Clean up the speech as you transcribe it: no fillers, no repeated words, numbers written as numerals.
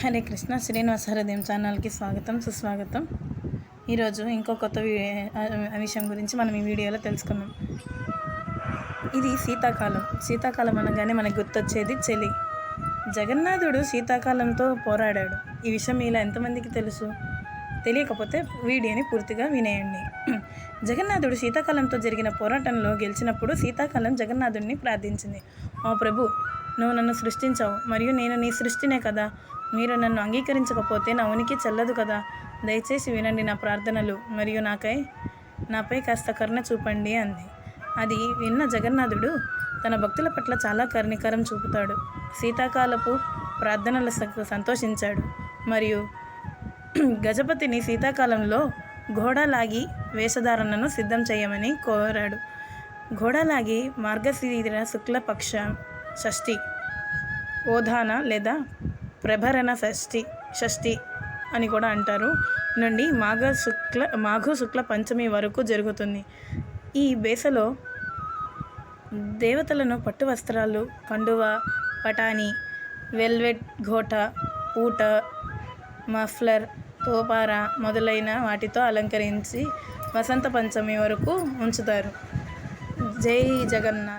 హరే కృష్ణ శ్రీనివాస హృదయం ఛానల్కి స్వాగతం సుస్వాగతం. ఈరోజు ఇంకో కొత్త విషయం గురించి మనం ఈ వీడియోలో తెలుసుకుందాం. ఇది శీతాకాలం అనగానే మనకు గుర్తొచ్చేది చలి. జగన్నాథుడు శీతాకాలంతో పోరాడాడు. ఈ విషయం ఇలా ఎంతమందికి తెలుసు? తెలియకపోతే వీడియోని పూర్తిగా వినేయండి. జగన్నాథుడు శీతాకాలంతో జరిగిన పోరాటంలో గెలిచినప్పుడు శీతాకాలం జగన్నాథుడిని ప్రార్థించింది. ఓ ప్రభు, నువ్వు నన్ను సృష్టించావు మరియు నేను నీ సృష్టినే కదా. మీరు నన్ను అంగీకరించకపోతే నా ఉనికి చెల్లదు కదా. దయచేసి వినండి నా ప్రార్థనలు మరియు నాపై కాస్త కరుణ చూపండి అంది. అది విన్న జగన్నాథుడు తన భక్తుల పట్ల చాలా కరుణికరం చూపుతాడు. శీతాకాలపు ప్రార్థనలకు సంతోషించాడు మరియు గజపతిని శీతాకాలంలో ఘోడాలాగి వేషధారణను సిద్ధం చేయమని కోరాడు. ఘోడాలాగి మార్గశిర శుక్లపక్ష షష్ఠి ఓధాన లేదా ప్రభరణ షష్ఠి అని కూడా అంటారు నుండి మాఘ శుక్ల పంచమి వరకు జరుగుతుంది. ఈ బేసలో దేవతలను పట్టు వస్త్రాలు, కండువ, పటాని, వెల్వెట్, ఘోట, పూట, మఫ్లర్, తోపార మొదలైన వాటితో అలంకరించి వసంత పంచమి వరకు ఉంచుతారు. జై జగన్నాథ్.